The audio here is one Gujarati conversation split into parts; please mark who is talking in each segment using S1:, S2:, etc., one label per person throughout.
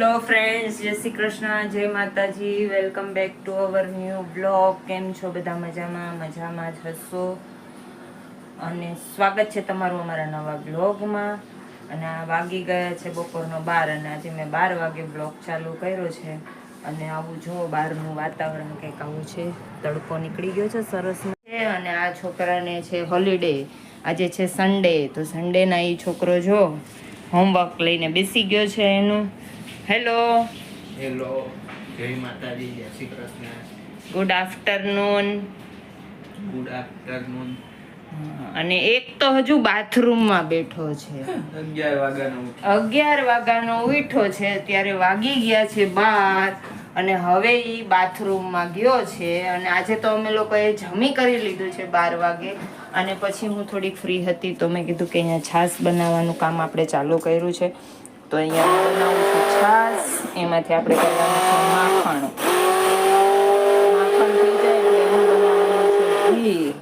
S1: હેલો ફ્રેન્ડ્સ, જય શ્રી કૃષ્ણ, જય માતાજી. Welcome back to our new blog. કેમ છો બધા? મજામાં જ હશો. અને સ્વાગત છે તમારું અમારા નવા બ્લોગમાં. અને આ વાગી ગયા છે બપોરનો 12 અને આજે મેં 12 વાગે બ્લોગ ચાલુ કર્યો છે. અને આવું જો બહારનું વાતાવરણ કંઈક આવું છે, તડકો નીકળી ગયો છે સરસ છે. અને આ છોકરાને છે હોલિડે, આજે છે સન્ડે, તો સન્ડેના એ છોકરો જો હોમવર્ક લઈને બેસી ગયો છે એનું. હેલો
S2: હેલો, જય માતાજી, જય Shri Krishna,
S1: good afternoon.
S2: Good afternoon.
S1: અને એક તો હજુ બાથરૂમમાં બેઠો છે. 11 વાગ્યાનો ઉઠ્યો છે, ત્યારે વાગી ગયા છે 12 અને હવે ઈ બાથરૂમમાં ગયો છે. અને આજે તો અમે લોકોએ જમી કરી લીધું છે 12 વાગે. અને પછી હું થોડીક ફ્રી હતી તો મેં કીધું કે અહીંયા છાશ બનાવવાનું કામ આપણે ચાલુ કર્યું છે. તો અહીંયા બનાવું છું છાશ, એમાંથી આપણે કરવાનું છે માખણ. માખણ થઈ જાય એટલે એનું બનાવવાનું છે ઘી.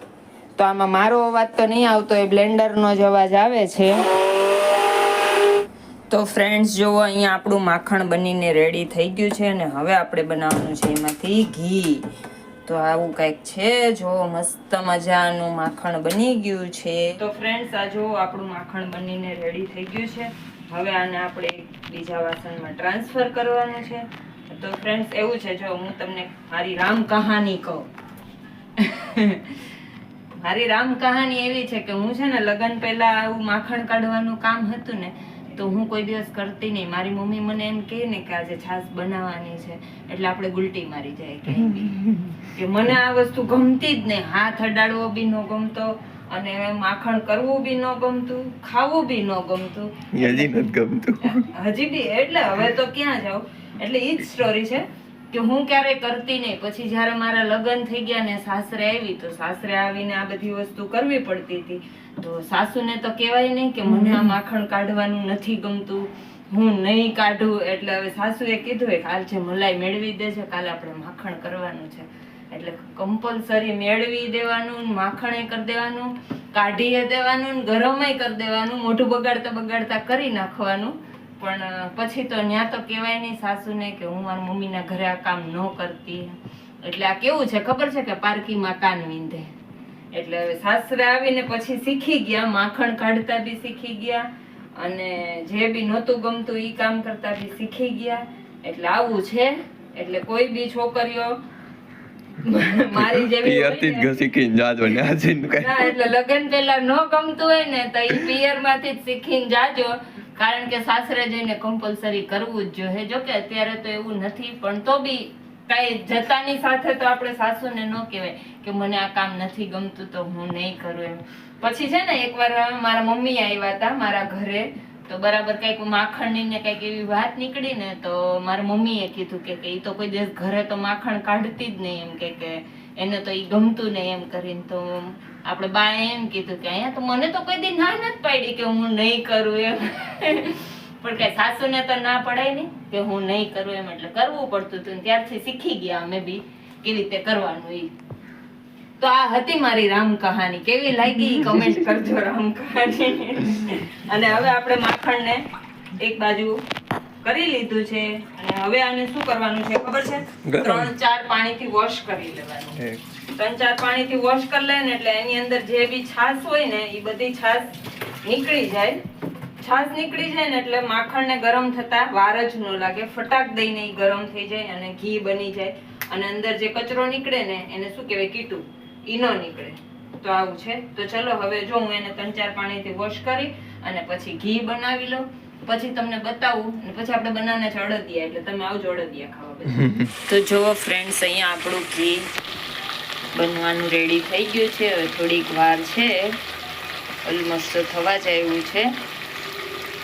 S1: તો આમાં મારો અવાજ તો નહીં આવતો, એ બ્લેન્ડરનો જ અવાજ આવે છે. તો ફ્રેન્ડ્સ જુઓ, અહીંયા આપણું માખણ બનીને રેડી થઈ ગયું છે અને હવે આપણે બનાવવાનું છે એમાંથી ઘી. તો આવું કંઈક છે, જો મસ્ત મજાનું માખણ બની ગયું છે. તો ફ્રેન્ડ્સ આ જો આપણું માખણ બનીને રેડી થઈ ગયું છે. હવે આને આપણે બીજા વાસણમાં ટ્રાન્સફર કરવાનું છે. તો ફ્રેન્ડ્સ એવું છે, જો હું તમને મારી રામ કહાની કહું. મારી રામ કહાની એવી છે કે હું છે ને લગ્ન પહેલા આવું માખણ કાઢવાનું કામ હતું ને, તો હું કોઈ દિવસ કરતી નહીં. મારી મમ્મી મને એમ કહે ને કે આજે છાશ બનાવવાની છે એટલે આપણે ગુલટી મારી જાય કે મને આ વસ્તુ ગમતી જ નહીં. હાથ અડાડવો બી ન ગમતો અને માખણ કરવું બી ન ગમતું, ખાવું બી ન ગમતું,
S2: હજી નથી ગમતું,
S1: હજી બી. એટલે હવે તો ક્યાં જાઉં. એટલે ઈ જ સ્ટોરી છે કે હું ક્યારેય કરતી નહીં. પછી જ્યારે મારા લગ્ન થઈ ગયા ને સાસરે આવી, તો સાસરે આવીને આ બધી વસ્તુ કરવી પડતી હતી. તો સાસુને તો કહેવાય નહીં કે મને આ માખણ કાઢવાનું નથી ગમતું, હું નહીં કાઢું. એટલે હવે સાસુએ કીધું કે કાલ છે મલાઈ મેળવી દેજે, કાલે આપણે માખણ કરવાનું છે. એટલે કમ્પલસરી મેળવી દેવાનું, માખણે કરી દેવાનું, કાઢીએ દેવાનું, ગરમય કરી દેવાનું, મોઢું બગાડતા બગાડતા કરી નાખવાનું. પણ પછી તો ન્યા તો કહેવાય નહીં સાસુને કે હું મારા મમ્મીના ઘરે આ કામ ન કરતી. એટલે આ કેવું છે ખબર છે કે પારકીમાં કાન વિંધે. એટલે હવે સાસરે આવીને પછી શીખી ગયા, માખણ કાઢતા બી શીખી ગયા અને જે બી નહોતું ગમતું ઈ કામ કરતા બી શીખી ગયા. એટલે આવું છે. એટલે કોઈ બી છોકરીઓ મારી જેવી એટલે લગ્ન પહેલા ન ગમતું હોય ને તો ઈ પિયર માંથી જ શીખીને જાજો. કારણ કે સાસરે જઈને કમ્પલસરી કરવું જ જોઈએ. જો કે અત્યારે તો એવું નથી, પણ તો બી કઈ જતાની સાથે તો આપણે સાસુને ન કહેવાય કે મને આ કામ નથી ગમતું તો હું નહીં કરું એમ. પછી છે ને એકવાર મારા મમ્મી આવ્યા હતા મારા ઘરે, તો બરાબર કઈક માખણની ને કઈક એવી વાત નીકળી ને, તો મારા મમ્મીએ કીધું કે ઈ તો કોઈ દિવસ ઘરે તો માખણ કાઢતી જ નહીં, એમ કે એને તો ઈ ગમતું નહીં એમ કરીને. તો આપણે બાએ એમ કીધું કે અહીંયા તો મને તો કોઈ દી ના નથી પાડી કે હું નહીં કરું એમ. પણ કઈ સાસુને તો ના પડાય નહીં કે હું નહીં કરું એમ, એટલે કરવું પડતું હતું. ત્યારથી શીખી ગયા અમે બી કેવી રીતે કરવાનું ઈ. તો આ હતી મારી રામ કહાની. કેવી લાગી કમેન્ટ કરજો રામ કહાની. અને હવે આપણે માખણને એક બાજુ કરી લીધું છે અને હવે આને શું કરવાનું છે ખબર છે? 3-4 પાણીથી વોશ કરી લેવાનું. 3-4 પાણીથી વોશ કરી લે ને એટલે એની અંદર જે બી છાશ હોય ને એ બધી છાશ નીકળી જાય. છાશ નીકળી જાય ને એટલે માખણને ગરમ થતા વાર જ ન લાગે, ફટાક દઈને ઈ ગરમ થઈ જાય અને ઘી બની જાય. અને અંદર જે કચરો નીકળે ને એને શું કહેવાય, કીટું, ઈ ન નીકળે. તો આવું છે. તો ચલો હવે જો હું એને 3-4 પાણીથી વોશ કરી અને પછી ઘી બનાવી લઉં, પછી તમને બતાવું. અને પછી આપણે બનાવવાના છે અડદિયા, એટલે તમે આવજો અડદિયા ખાવા બધા. તો જુઓ ફ્રેન્ડ્સ, અહીંયા આપણું ઘી બનવાનું રેડી થઈ ગયું છે. હવે થોડીક વાર છે, ઓલમોસ્ટ તો થવા જાય એવું છે.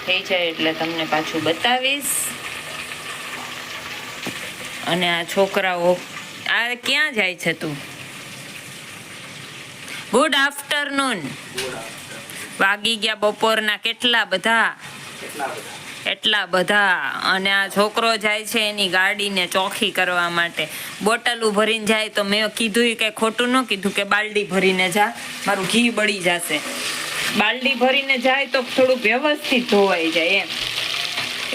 S1: થઈ જાય એટલે તમને પાછું બતાવીશ. અને આ છોકરાઓ આ ક્યાં જાય છે? તું ગુડ આફ્ટરનૂન. વાગી ગયા બપોરના કેટલા બધા. અને આ છોકરો જાય છે એની ગાડીને ચોખ્ખી કરવા માટે. બોટલું ભરીને જાય તો મેં કીધું કઈ ખોટું ન કીધું કે બાલડી ભરીને જા, મારું ઘી બળી જશે. બાલડી ભરીને જાય તો થોડું વ્યવસ્થિત ધોવાઈ જાય એમ.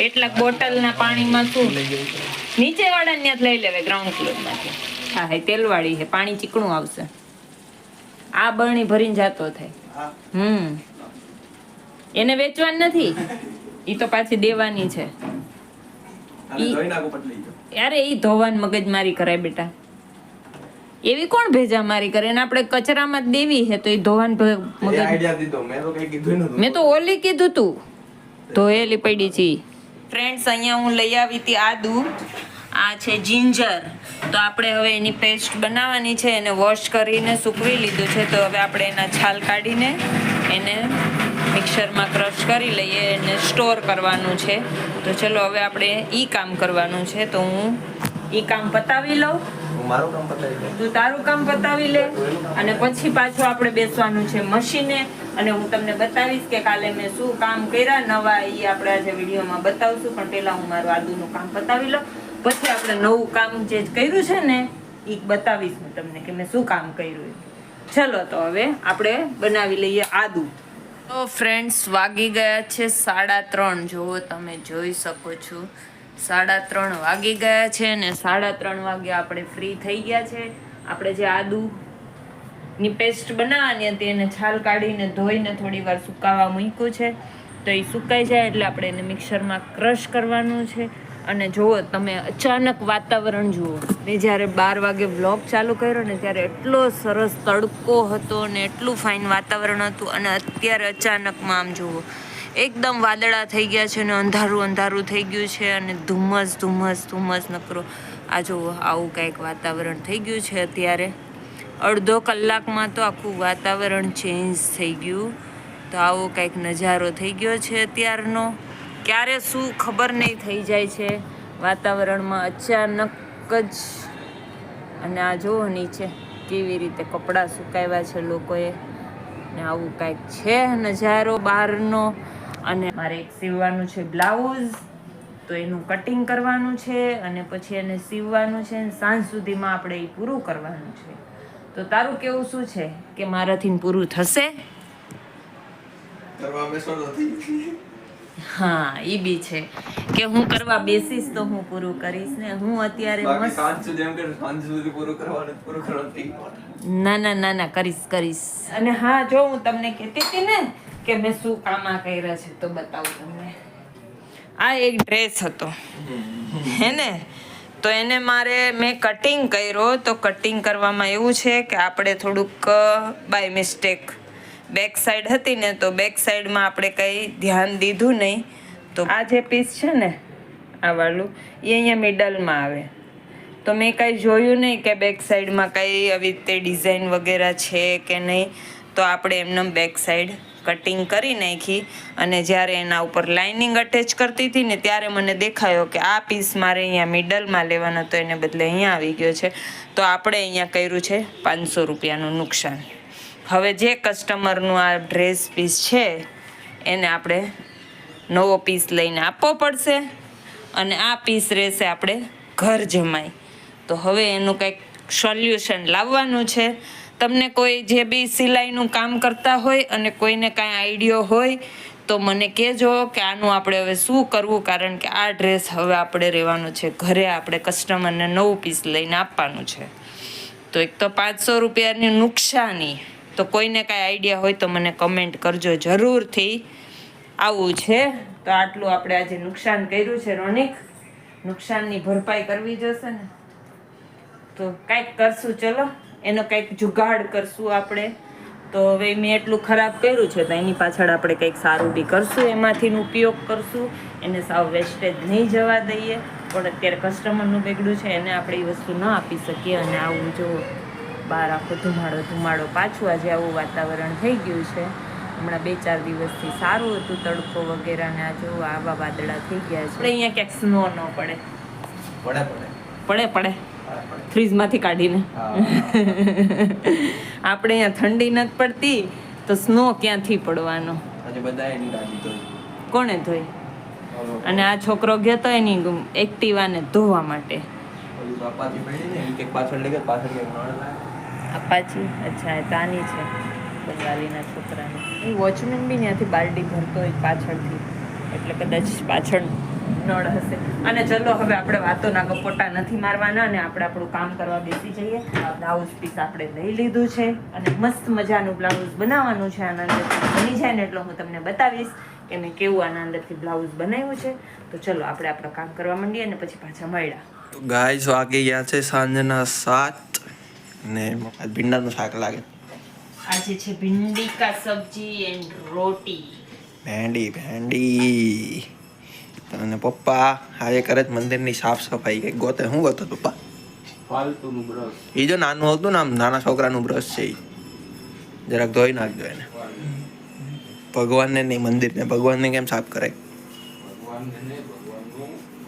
S1: એટલા બોટલના પાણીમાં શું નીચે વાળા ત્યાં લઈ લેવે ગ્રાઉન્ડ ફ્લોર માંથી. હા હા તેલવાળી છે, પાણી ચીકણું આવશે. આ બરણી ભરીને જાતો થાય. એને વેચવાની નથી, ઈ તો પાછી દેવાની છે. યારે ઈ ધોવાન મગજમારી કરાય બેટા. એવી કોણ ભેજા મારી કરે? એને આપણે કચરામાં જ દેવી છે તો ઈ ધોવાન મેં તો ઓલી કીધું તું ધોયેલી પડી છે. ફ્રેન્ડ્સ, અહીંયા હું લઈ આવી હતી આદુ, આ છે જિંજર. તો આપણે હવે એની પેસ્ટ બનાવવાની છે. એને વોશ કરીને સૂકવી લીધું છે. તો હવે આપણે એના છાલ કાઢીને એને મિક્સરમાં ક્રશ કરી લઈએ. એને સ્ટોર કરવાનું છે. તો ચલો હવે આપણે ઈ કામ કરવાનું છે. તો હું ઈ કામ પતાવી લઉં, તું તારું કામ પતાવી લે, અને પછી પાછું આપણે બેસવાનું છે મશીને. અને હું તમને બતાવીશ કે કાલે મેં શું કામ કર્યા નવા, ઈ આપણે આજે વિડીયોમાં બતાવશું. પણ પહેલા હું મારું આદુનું કામ પતાવી લઉં, પછી આપણે નવું કામ જે કર્યું છે ને ઈ બતાવીશ હું તમને કે મેં શું કામ કર્યું. ચલો તો હવે આપણે બનાવી લઈએ આદુ. તો ફ્રેન્ડ્સ, વાગી ગયા છે 3:30. જુઓ, તમે જોઈ શકો છો 3:30 વાગી ગયા છે. ને 3:30 વાગે આપણે ફ્રી થઈ ગયા છે. આપણે જે આદુની પેસ્ટ બનાવવાની હતી એને છાલ કાઢીને ધોઈને થોડી વાર સુકાવા મૂક્યું છે. તો એ સુકાઈ જાય એટલે આપણે એને મિક્સરમાં ક્રશ કરવાનું છે. અને જુઓ તમે, અચાનક વાતાવરણ જુઓ. મેં જ્યારે 12 વાગે વ્લોગ ચાલુ કર્યો ને ત્યારે એટલો સરસ તડકો હતો ને એટલું ફાઇન વાતાવરણ હતું, અને અત્યારે અચાનકમાં આમ જુઓ એકદમ વાદળા થઈ ગયા છે ને અંધારું અંધારું થઈ ગયું છે, અને ધુમ્મસ ધુમ્મસ ધુમ્મસ નકરો. આ જુઓ, આવું કંઈક વાતાવરણ થઈ ગયું છે અત્યારે. અડધો કલાકમાં તો આખું વાતાવરણ ચેન્જ થઈ ગયું. તો આવો કંઈક નજારો થઈ ગયો છે અત્યારનો. ક્યારે શું ખબર નહીં થઈ જાય છે વાતાવરણમાં અચાનક જ. અને આ જુઓ નીચે કેવી રીતે કપડાં સુકાવ્યા છે લોકોએ, ને આવું કંઈક છે નજારો બહારનો. અને મારે એક સીવવાનું છે બ્લાઉઝ, તો એનું કટિંગ કરવાનું છે અને પછી એને સીવવાનું છે. સાંજ સુધીમાં આપણે એ પૂરું કરવાનું છે. તો તારું કેવું શું છે કે મારાથી પૂરું થશે? હા, ઈ બી છે કે હું કરવા બેસીશ તો હું પૂરું કરીશ ને. હું અત્યારે ના કરીશ. અને હા, જો હું તમને કહેતી હતી ને કે મેં શું કામ કર્યા છે તો બતાવું તમને. આ એક ડ્રેસ હતો હે ને, તો એને મેં કટિંગ કર્યો. તો કટિંગ કરવામાં એવું છે કે આપણે થોડુંક બાય મિસ્ટેક બેક સાઈડ હતી ને, તો બેક સાઈડમાં આપણે કંઈ ધ્યાન દીધું નહીં. તો આ જે પીસ છે ને આ વાળું, એ અહીંયા મિડલમાં આવે. તો મેં કાંઈ જોયું નહીં કે બેક સાઈડમાં કંઈ આવી રીતે ડિઝાઇન વગેરે છે કે નહીં. તો આપણે એમને બેક સાઈડ કટિંગ કરી નાખી. અને જ્યારે એના ઉપર લાઇનિંગ અટેચ કરતી હતી ને ત્યારે મને દેખાયો કે આ પીસ મારે અહીંયા મિડલમાં લેવાનો, તો એને બદલે અહીંયા આવી ગયો છે. તો આપણે અહીંયા કર્યું છે 500 રૂપિયાનું નુકસાન. હવે જે કસ્ટમરનું આ ડ્રેસ પીસ છે એને આપણે નવો પીસ લઈને આપવો પડશે, અને આ પીસ રહેશે આપણે ઘર જમાઈ. તો હવે એનું કંઈક સોલ્યુશન લાવવાનું છે. તમને કોઈ જે બી સિલાઈનું કામ કરતા હોય અને કોઈને કાંઈ આઈડિયો હોય તો મને કહેજો કે આનું આપણે હવે શું કરવું. કારણ કે આ ડ્રેસ હવે આપણે રહેવાનું છે ઘરે, આપણે કસ્ટમરને નવું પીસ લઈને આપવાનું છે. તો એક તો 500 રૂપિયાની નુકસાની. તો કોઈને કાંઈ આઈડિયા હોય તો મને કમેન્ટ કરજો જરૂરથી. આવું છે. તો આટલું આપણે આજે નુકસાન કર્યું છે રોનિક. નુકસાનની ભરપાઈ કરવી જશે ને, તો કાંઈક કરશું. ચલો, એનો કંઈક જુગાડ કરશું આપણે. તો હવે મેં એટલું ખરાબ કર્યું છે તો એની પાછળ આપણે કંઈક સારું બી કરશું, એમાંથી ઉપયોગ કરશું. એને સાવ વેસ્ટેજ નહીં જવા દઈએ. પણ અત્યારે કસ્ટમરનું બેગડું છે એને આપણે એ વસ્તુ ન આપી શકીએ. અને આવું જો બહાર આખો ધુમાડો પાછું આજે આવું વાતાવરણ થઈ ગયું છે. હમણાં 2-4 દિવસથી સારું હતું તડકો વગેરે, ને આ જો આવા વાદળા થઈ ગયા છે. અહીંયા ક્યાંક સ્નો ન પડે. પડે ફ્રીજમાંથી કાઢીને. આપણે અહીંયા ઠંડી નથી પડતી તો સ્નો ક્યાંથી પડવાનો? કોણે ધોઈ? અને આ છોકરો ગયો તો એની એક્ટિવાને ધોવા માટે. અપાચી? અચ્છા, તાની છે બંગાળીના છોકરાની. એ વોચમેન બી ત્યાંથી બાલટી ભરતો હોય પાછળથી, એટલે કદાચ પાછળ નળ હશે. અને ચલો હવે આપણે વાતોના ગપોટા નથી મારવાના અને આપણે આપણું કામ કરવા બેસી જઈએ. બ્લાઉઝ પીસ આપણે લઈ લીધું છે અને મસ્ત મજાનું બ્લાઉઝ બનાવવાનું છે. આના અંદરથી બની જાય ને એટલે હું તમને બતાવીશ કે મેં કેવું આના અંદરથી બ્લાઉઝ બનાવ્યું છે. તો ચલો આપણે આપણું કામ કરવા માંડીએ અને પછી પાછા મળ્યા.
S3: ગાઈસ વાગી ગયા છે સાંજના 7 ને ભીંડાનું શાક લાગે.
S1: આજે છે ભિંડી કા સબ્જી એન્ડ રોટી.
S3: ભેંડી અને પપ્પા આજે કરે જ મંદિરની સાફ સફાઈ. કઈ ગોતે શું ગોતો પપ્પા?
S2: ફાલતુનું બ્રશ.
S3: એ જો નાનું હતું ને આમ નાના છોકરાનું બ્રશ છે એ જરાક ધોઈ નાખજો એને. ભગવાનને નહીં મંદિરને. ભગવાનને કેમ સાફ કરે?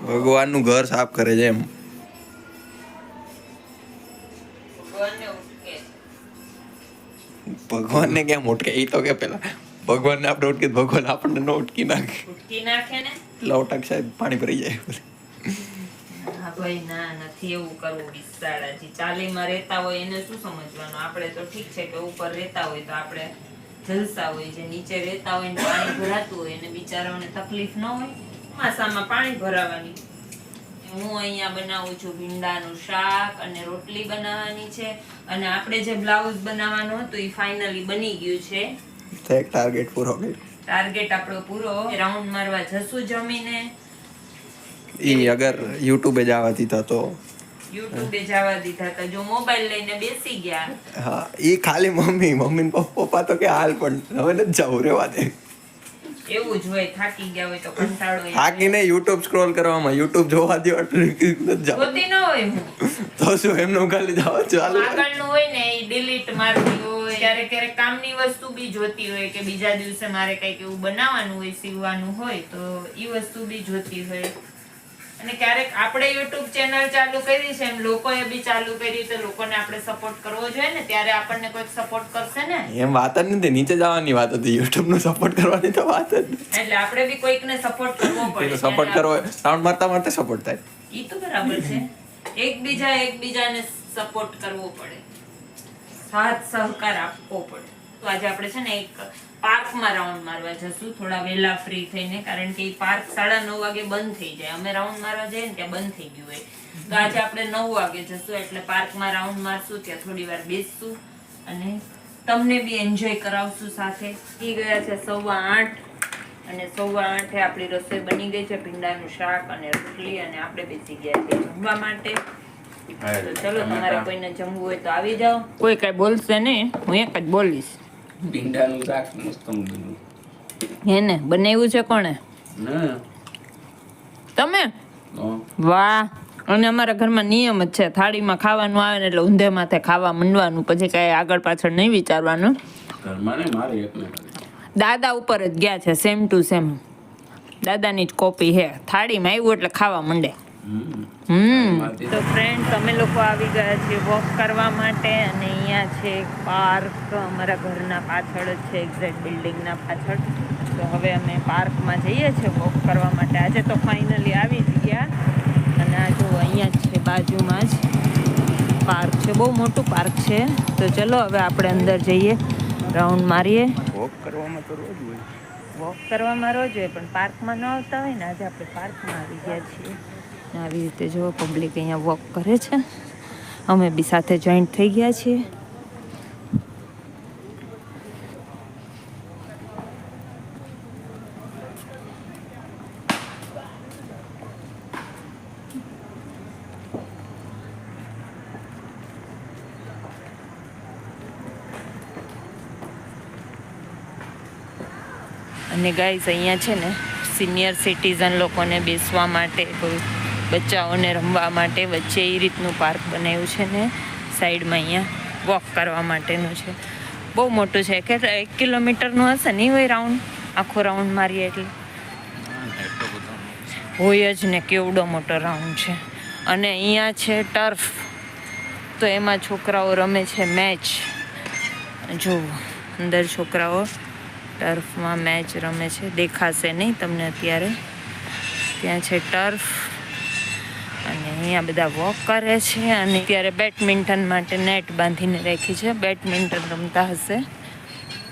S3: ભગવાનનું ઘર સાફ કરે છે એમ. ભગવાનને કેમ ઉટકે? એ તો કે પેલા ભગવાનને આપણે ઉટકી ભગવાન આપણને ન ઉટકી નાખે.
S1: ઉટકી નાખે ને
S3: લવટક સાહેબ પાણી ભરી જાય.
S1: હા ભાઈ ના નથી એવું કરવું. બિસાડાજી ચાલીમાં રહેતા હોય એને શું સમજવાનું? આપણે તો ઠીક છે કે ઉપર રહેતા હોય તો આપણે જલસા હોય. જે નીચે રહેતા હોય ને પાણી ભરાતું હોય એને બિચારાઓને તકલીફ ન હોય. ચોમાસામાં પાણી ભરાવાની. હું અહીંયા બનાવું છું ભીંડાનું શાક અને રોટલી બનાવવાની છે. અને આપણે જે બ્લાઉઝ બનાવવાનું હતું એ ફાઇનલી બની ગયું છે.
S3: એક ટાર્ગેટ પૂરો કર્યો.
S1: ટાર્ગેટ આપણો પૂરો. રાઉન્ડ મારવા જશું જમીને.
S3: ઈ અગર યુટ્યુબે જવા દીધા તો
S1: યુટ્યુબે જવા દીધા તો જો મોબાઈલ લઈને બેસી ગયા.
S3: હા ઈ ખાલી મમ્મી ને પપ્પા તો કે હાલ પણ હવે નથી જવું રેવા દે.
S1: એવું જ હોય. થાકી ગયા હોય તો કંટાળો આવે.
S3: થાકીને યુટ્યુબ સ્ક્રોલ કરવામાં યુટ્યુબ જોવા દો એટલે નથી જવું.
S1: જોતી ન હોય હું
S3: તો શું એમને ખાલી જવા ચાલુ.
S1: આગળનું હોય ને એ ડિલીટ મારવી હોય. ક્યારેક ક્યારેક કામની વસ્તુ બી જોતી હોય કે બીજા દિવસે મારે કંઈક એવું બનાવવાનું હોય સીવવાનું હોય તો એ વસ્તુ બી જોતી હોય. અને ક્યારેક આપણે યુટ્યુબ ચેનલ ચાલુ કરી છે એમ લોકોએ બી ચાલુ કરી તો લોકોને આપણે સપોર્ટ કરવો જોઈએ ને. ત્યારે આપણને કોઈ સપોર્ટ કરશે ને.
S3: એમ વાત જ નથી. નીચે જવાની વાત હતી. યુટ્યુબ નો સપોર્ટ કરવાની તો વાત જ નથી.
S1: એટલે આપણે બી કોઈકને સપોર્ટ કરવો પડે.
S3: સપોર્ટ કરવો રાઉન્ડ મારતા મારતા સપોર્ટ થાય.
S1: ઈ તો બરાબર છે. એકબીજાને સપોર્ટ કરવો પડે. સાથ સહકાર આપવો પડે. તો આજે આપણે છે ને એક પાર્કમાં રાઉન્ડ મારવા જશું થોડા વહેલા ફ્રી થઈને. કારણ કે પાર્ક 9:30 વાગે બંધ થઈ જાય. અમે રાઉન્ડ મારવા જઈએ ને ત્યાં બંધ થઈ ગયું હોય. તો આજે આપણે 9 વાગે જશું એટલે પાર્કમાં રાઉન્ડ મારશું. ત્યાં થોડી વાર બેસશું અને તમને બી એન્જોય કરાવશું સાથે. થઈ ગયા છે 8:15 અને 8:15 આપણી રસોઈ બની ગઈ છે. ભીંડાનું શાક અને રોટલી અને આપણે બેસી ગયા છીએ જમવા માટે. તો ચલો તમારે કોઈને જમવું હોય તો આવી જાઓ. કોઈ કઈ બોલશે નહીં. હું એક જ બોલીશ.
S2: ભીંડાનું શાક મસ્ત બન્યું.
S1: હેને બનાવ્યું છે કોણે?
S2: ના
S1: તમે? વાહ. અને અમારા ઘરમાં નિયમ જ છે થાળીમાં ખાવાનું આવે ને એટલે ઊંધે માથે ખાવા માંડવાનું. પછી કઈ આગળ પાછળ નહીં વિચારવાનું.
S2: ઘરમાં ને મારે એકને
S1: દાદા ઉપર જ ગયા છે સેમ ટુ સેમ. દાદાની જ કોપી હે. થાળીમાં આવ્યું એટલે ખાવા માંડે. તો ફ્રેન્ડ્સ અમે લોકો આવી ગયા છીએ વોક કરવા માટે. અને અહીંયા છે પાર્ક અમારા ઘરના પાછળ જ છે. એક્ઝેક્ટ બિલ્ડિંગના પાછળ. તો હવે અમે પાર્કમાં જઈએ છીએ વોક કરવા માટે. આજે તો ફાઇનલી આવી જ ગયા. અને આ જો અહીંયા જ છે બાજુમાં જ પાર્ક છે. બહુ મોટું પાર્ક છે. તો ચલો હવે આપણે અંદર જઈએ રાઉન્ડ મારીએ.
S3: વોક કરવામાં તો રોજ હોય.
S1: વોક કરવામાં રોજ હોય પણ પાર્કમાં ન આવતા હોય ને. આજે આપણે પાર્કમાં આવી ગયા છીએ. આવી રીતે જો પબ્લિક અહીંયા વોક કરે છે. અમે બી સાથે જોઈન્ટ થઈ ગયા છીએ. અને ગાઈઝ અહીંયા છે ને સિનિયર સિટીઝન લોકોને બેસવા માટે કોઈ બચ્ચાઓને રમવા માટે વચ્ચે એ રીતનું પાર્ક બનાવ્યું છે ને સાઈડમાં અહીંયા વોક કરવા માટેનું છે. બહુ મોટું છે કે 1 કિલોમીટરનું હશે નહીં હોય રાઉન્ડ. આખો રાઉન્ડ મારીએ એટલે હોય જ ને. કેવડો મોટો રાઉન્ડ છે. અને અહીંયા છે ટર્ફ. તો એમાં છોકરાઓ રમે છે મેચ. જો અંદર છોકરાઓ ટર્ફમાં મેચ રમે છે. દેખાશે નહીં તમને અત્યારે. ત્યાં છે ટર્ફ અને અહીંયા બધા વોક કરે છે. અને અત્યારે બેડમિન્ટન માટે નેટ બાંધીને રાખી છે. બેડમિન્ટન રમતા હશે.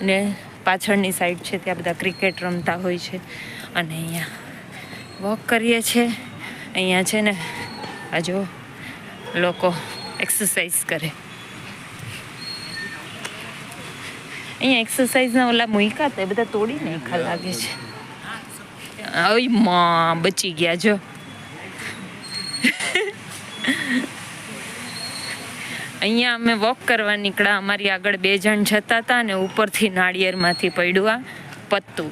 S1: અને પાછળની સાઈડ છે ત્યાં બધા ક્રિકેટ રમતા હોય છે. અને અહીંયા વોક કરીએ છીએ. અહીંયા છે ને આ જો લોકો એક્સરસાઇઝ કરે. અહીંયા એક્સરસાઇઝના ઓલા મૂક્યા હતા એ બધા તોડી નાખ્યા લાગે છે. ઓય માં બચી ગયા જો. અહીંયા અમે વોક કરવા નીકળ્યા. અમારી આગળ 2 જણ જતા હતા અને ઉપરથી નાળિયેરમાંથી પડ્યું આ પત્તું,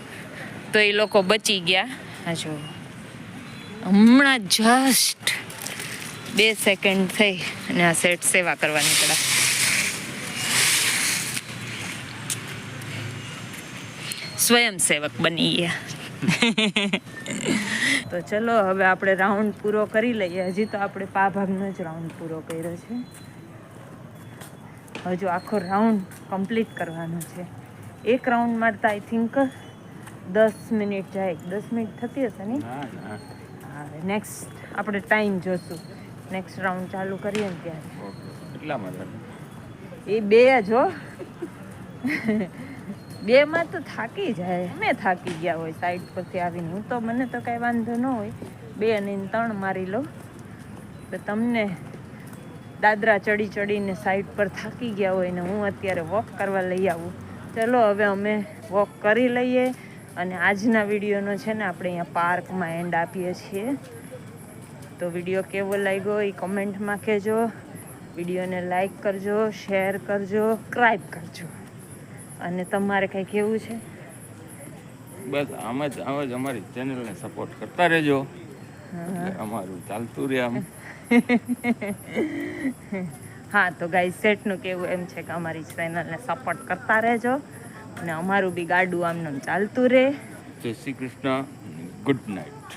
S1: તો એ લોકો બચી ગયા. હા જો હમણાં જસ્ટ 2 સેકન્ડ થઈ અને આ સેટ સેવા કરવા નીકળ્યા. સ્વયંસેવક બની ગયા. તો ચલો હવે આપણે રાઉન્ડ પૂરો કરી લઈએ. હજી તો આપણે ભાગનો જ રાઉન્ડ પૂરો કર્યો છે. હજુ આખો રાઉન્ડ કમ્પ્લીટ કરવાનો છે. એક રાઉન્ડ મારતા આઈ થિંક 10 મિનિટ જાય. 10 મિનિટ થતી હશે ને? હા, નેક્સ્ટ આપણે ટાઈમ જોશું. નેક્સ્ટ રાઉન્ડ ચાલુ કરીએ ને ત્યારે.
S2: કેટલામાં
S1: એ 2 જ હો. 2 માં તો થાકી જાય. અમે થાકી ગયા હોય સાઈડ પરથી આવીને. હું તો મને તો કાંઈ વાંધો ન હોય, 2 અને 3 મારી લો. તો તમને દાદરા ચડી ચડીને સાઈડ પર થાકી ગયા હોય ને હું અત્યારે વોક કરવા લઈ આવું. ચલો હવે અમે વોક કરી લઈએ અને આજના વિડીયોનો છે ને આપણે અહીંયા પાર્કમાં એન્ડ આપીએ છીએ. તો વિડીયો કેવો લાગ્યો એ કમેન્ટમાં કહેજો. વિડીયોને લાઈક કરજો, શેર કરજો, સબસ્ક્રાઈબ કરજો. અને તમારે કંઈ કહેવું છે?
S2: બસ આમ જ અમારી ચેનલને સપોર્ટ કરતા રહેજો. અમારું ચાલતું રહે આમ.
S1: હા તો ગાઈસ સેટનું કેવું એમ છે કે અમારી ચેનલને સપોર્ટ કરતા રહેજો અને અમારું બી ગાડું આમનું ચાલતું રહે.
S2: જય શ્રી કૃષ્ણ. Good night.